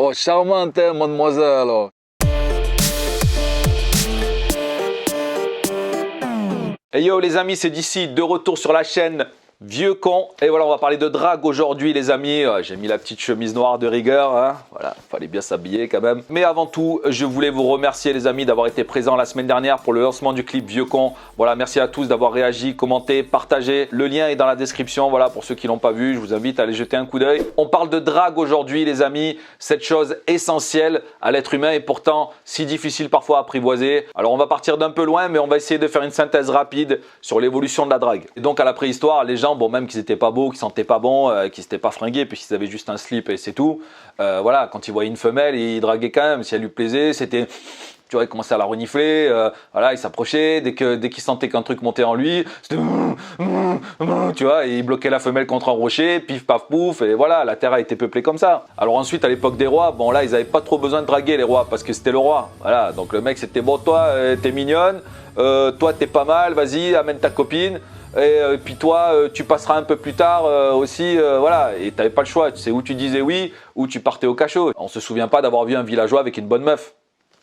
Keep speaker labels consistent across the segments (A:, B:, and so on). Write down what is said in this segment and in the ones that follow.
A: Oh, charmante, hein, mademoiselle. Et yo les amis, c'est d'ici, de retour sur la chaîne Vieux Con. Et voilà, on va parler de drague aujourd'hui les amis. J'ai mis la petite chemise noire de rigueur, hein. Voilà, fallait bien s'habiller quand même. Mais avant tout, je voulais vous remercier les amis d'avoir été présents la semaine dernière pour le lancement du clip Vieux Con. Voilà, merci à tous d'avoir réagi, commenté, partagé. Le lien est dans la description, voilà, pour ceux qui l'ont pas vu, je vous invite à aller jeter un coup d'œil. On parle de drague aujourd'hui les amis, cette chose essentielle à l'être humain et pourtant si difficile parfois à apprivoiser. Alors on va partir d'un peu loin, mais on va essayer de faire une synthèse rapide sur l'évolution de la drague. Et donc à la préhistoire, les gens, bon, même qu'ils n'étaient pas beaux, qu'ils sentaient pas bon, qu'ils s'étaient pas fringués, puisqu'ils avaient juste un slip et c'est tout. Voilà, quand ils voyaient une femelle, ils draguaient quand même. Si elle lui plaisait, c'était, tu vois, il commençait à la renifler. Voilà, il s'approchait. Dès qu'il sentait qu'un truc montait en lui, c'était, tu vois, et il bloquait la femelle contre un rocher, pif paf pouf, et voilà, la terre a été peuplée comme ça. Alors ensuite, à l'époque des rois, bon là, ils n'avaient pas trop besoin de draguer les rois, parce que c'était le roi. Voilà, donc le mec, c'était bon, toi, t'es mignonne, toi, t'es pas mal, vas-y, amène ta copine. Et puis toi, tu passeras un peu plus tard aussi, voilà, et tu n'avais pas le choix, c'est où tu disais oui, ou tu partais au cachot. On ne se souvient pas d'avoir vu un villageois avec une bonne meuf.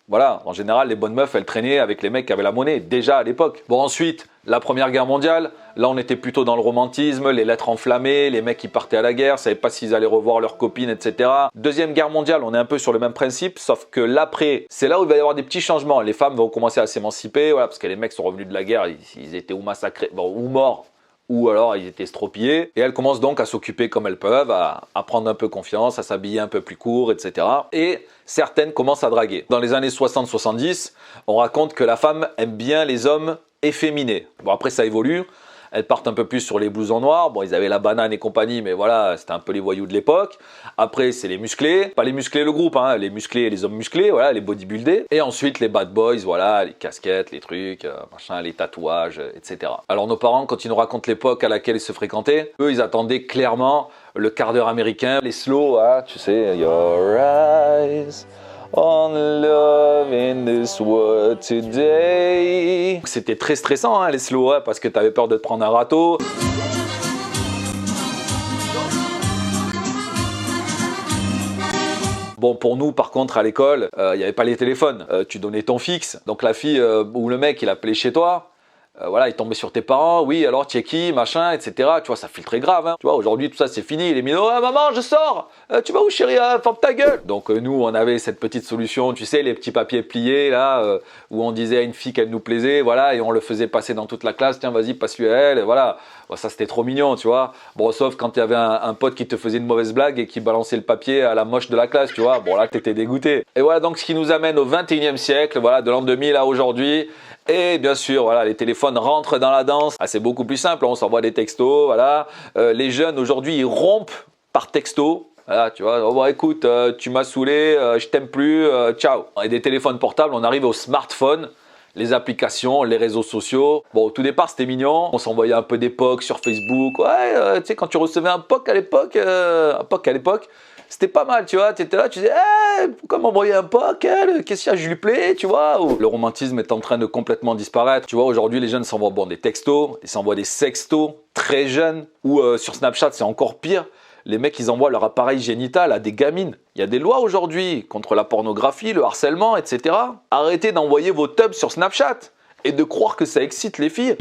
A: Voilà, en général, les bonnes meufs, elles traînaient avec les mecs qui avaient la monnaie, déjà à l'époque. Bon, ensuite, la Première Guerre mondiale, là, on était plutôt dans le romantisme, les lettres enflammées, les mecs qui partaient à la guerre, savaient pas s'ils allaient revoir leurs copines, etc. Deuxième Guerre mondiale, on est un peu sur le même principe, sauf que l'après, c'est là où il va y avoir des petits changements. Les femmes vont commencer à s'émanciper, voilà, parce que les mecs sont revenus de la guerre, ils étaient ou massacrés, bon, ou morts, ou alors ils étaient estropiés. Et elles commencent donc à s'occuper comme elles peuvent, à prendre un peu confiance, à s'habiller un peu plus court, etc. Et certaines commencent à draguer. Dans les années 60-70, on raconte que la femme aime bien les hommes efféminés. Bon, après ça évolue. Elles partent un peu plus sur les blousons noirs. Bon, ils avaient la banane et compagnie, mais voilà, c'était un peu les voyous de l'époque. Après, c'est les musclés. Pas les musclés le groupe, hein, les musclés et les hommes musclés, voilà, les bodybuildés. Et ensuite, les bad boys, voilà, les casquettes, les trucs, machin, les tatouages, etc. Alors, nos parents, quand ils nous racontent l'époque à laquelle ils se fréquentaient, eux, ils attendaient clairement le quart d'heure américain, les slow, hein, tu sais, your eyes on love in this world today. C'était très stressant hein, les slow, hein, parce que tu avais peur de te prendre un râteau. Bon, pour nous, par contre, à l'école, il n'y avait pas les téléphones. Tu donnais ton fixe. Donc la fille ou le mec, il appelait chez toi. Voilà, il tombait sur tes parents, oui, alors tu es qui, machin, etc. Tu vois, ça filtrait grave. Hein. Tu vois, aujourd'hui, tout ça, c'est fini. Les minots, ah, maman, je sors. Tu vas où, chérie? Ferme ta gueule. Donc, nous, on avait cette petite solution, tu sais, les petits papiers pliés, là, où on disait à une fille qu'elle nous plaisait, voilà, et on le faisait passer dans toute la classe. Tiens, vas-y, passe-lui à elle, et voilà. Bon, ça, c'était trop mignon, tu vois. Bon, sauf quand il y avait un pote qui te faisait une mauvaise blague et qui balançait le papier à la moche de la classe, tu vois. Bon, là, t'étais dégoûté. Et voilà, donc, ce qui nous amène au 21e siècle, voilà, de l'an 2000 à aujourd'hui. Et bien sûr, voilà, les téléphones rentrent dans la danse. Ah, c'est beaucoup plus simple, on s'envoie des textos, voilà. Les jeunes aujourd'hui, ils rompent par texto. Voilà, tu vois, oh, bon, écoute, tu m'as saoulé, je t'aime plus, ciao. Et des téléphones portables, on arrive au smartphone, les applications, les réseaux sociaux. Bon, au tout départ, c'était mignon. On s'envoyait un peu des pocs sur Facebook. Ouais, tu sais, quand tu recevais un poc à l'époque, c'était pas mal, tu vois, tu étais là, tu disais, hey, pourquoi m'envoyer un poc, elle, qu'est-ce qu'il y a, je lui plais, tu vois. Le romantisme est en train de complètement disparaître. Tu vois, aujourd'hui, les jeunes s'envoient bon, des textos, ils s'envoient des sextos, très jeunes, ou sur Snapchat, c'est encore pire. Les mecs, ils envoient leur appareil génital à des gamines. Il y a des lois aujourd'hui contre la pornographie, le harcèlement, etc. Arrêtez d'envoyer vos tubs sur Snapchat et de croire que ça excite les filles.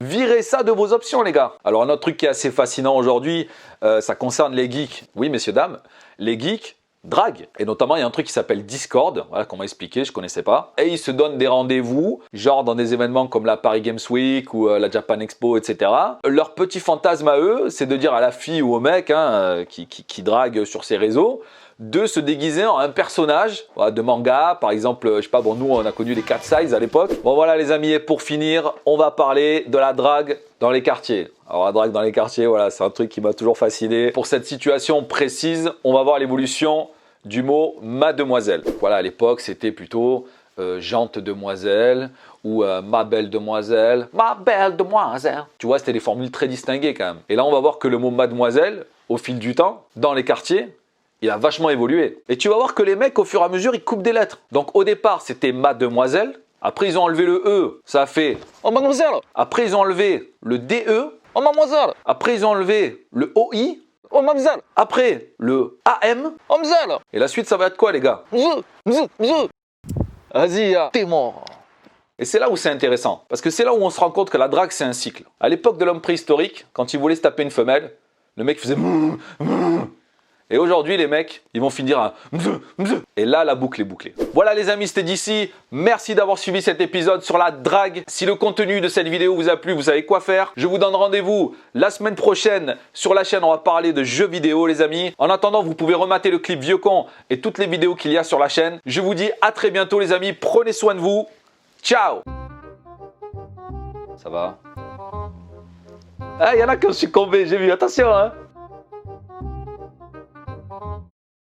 A: Virez ça de vos options, les gars. Alors, un autre truc qui est assez fascinant aujourd'hui, ça concerne les geeks. Oui, messieurs, dames, les geeks draguent. Et notamment, il y a un truc qui s'appelle Discord, voilà, qu'on m'a expliqué, je ne connaissais pas. Et ils se donnent des rendez-vous, genre dans des événements comme la Paris Games Week ou la Japan Expo, etc. Leur petit fantasme à eux, c'est de dire à la fille ou au mec hein, qui drague sur ces réseaux, de se déguiser en un personnage voilà, de manga, par exemple, je sais pas, bon nous on a connu les Cat Size à l'époque. Bon voilà les amis, et pour finir, on va parler de la drague dans les quartiers. Alors la drague dans les quartiers, voilà, c'est un truc qui m'a toujours fasciné. Pour cette situation précise, on va voir l'évolution du mot mademoiselle. Voilà, à l'époque c'était plutôt jante demoiselle ou ma belle demoiselle, ma belle demoiselle. Tu vois, c'était des formules très distinguées quand même. Et là on va voir que le mot mademoiselle, au fil du temps, dans les quartiers, il a vachement évolué. Et tu vas voir que les mecs, au fur et à mesure, ils coupent des lettres. Donc au départ, c'était mademoiselle. Après, ils ont enlevé le E. Ça a fait oh mademoiselle. Après, ils ont enlevé le DE. Oh mademoiselle. Après, ils ont enlevé le OI.
B: Oh Mamzal.
A: Après, le AM.
B: Mamzal.
A: Et la suite, ça va être quoi, les gars?
B: Vas-y, t'es mort.
A: Et c'est là où c'est intéressant. Parce que c'est là où on se rend compte que la drague, c'est un cycle. À l'époque de l'homme préhistorique, quand il voulait se taper une femelle, le mec faisait... Et aujourd'hui, les mecs, ils vont finir à... Et là, la boucle est bouclée. Voilà les amis, c'était d'ici. Merci d'avoir suivi cet épisode sur la drague. Si le contenu de cette vidéo vous a plu, vous savez quoi faire. Je vous donne rendez-vous la semaine prochaine sur la chaîne. On va parler de jeux vidéo, les amis. En attendant, vous pouvez remater le clip Vieux Con et toutes les vidéos qu'il y a sur la chaîne. Je vous dis à très bientôt, les amis. Prenez soin de vous. Ciao. Ça va? Ah, il y en a qui ont succombé, j'ai vu. Attention, hein.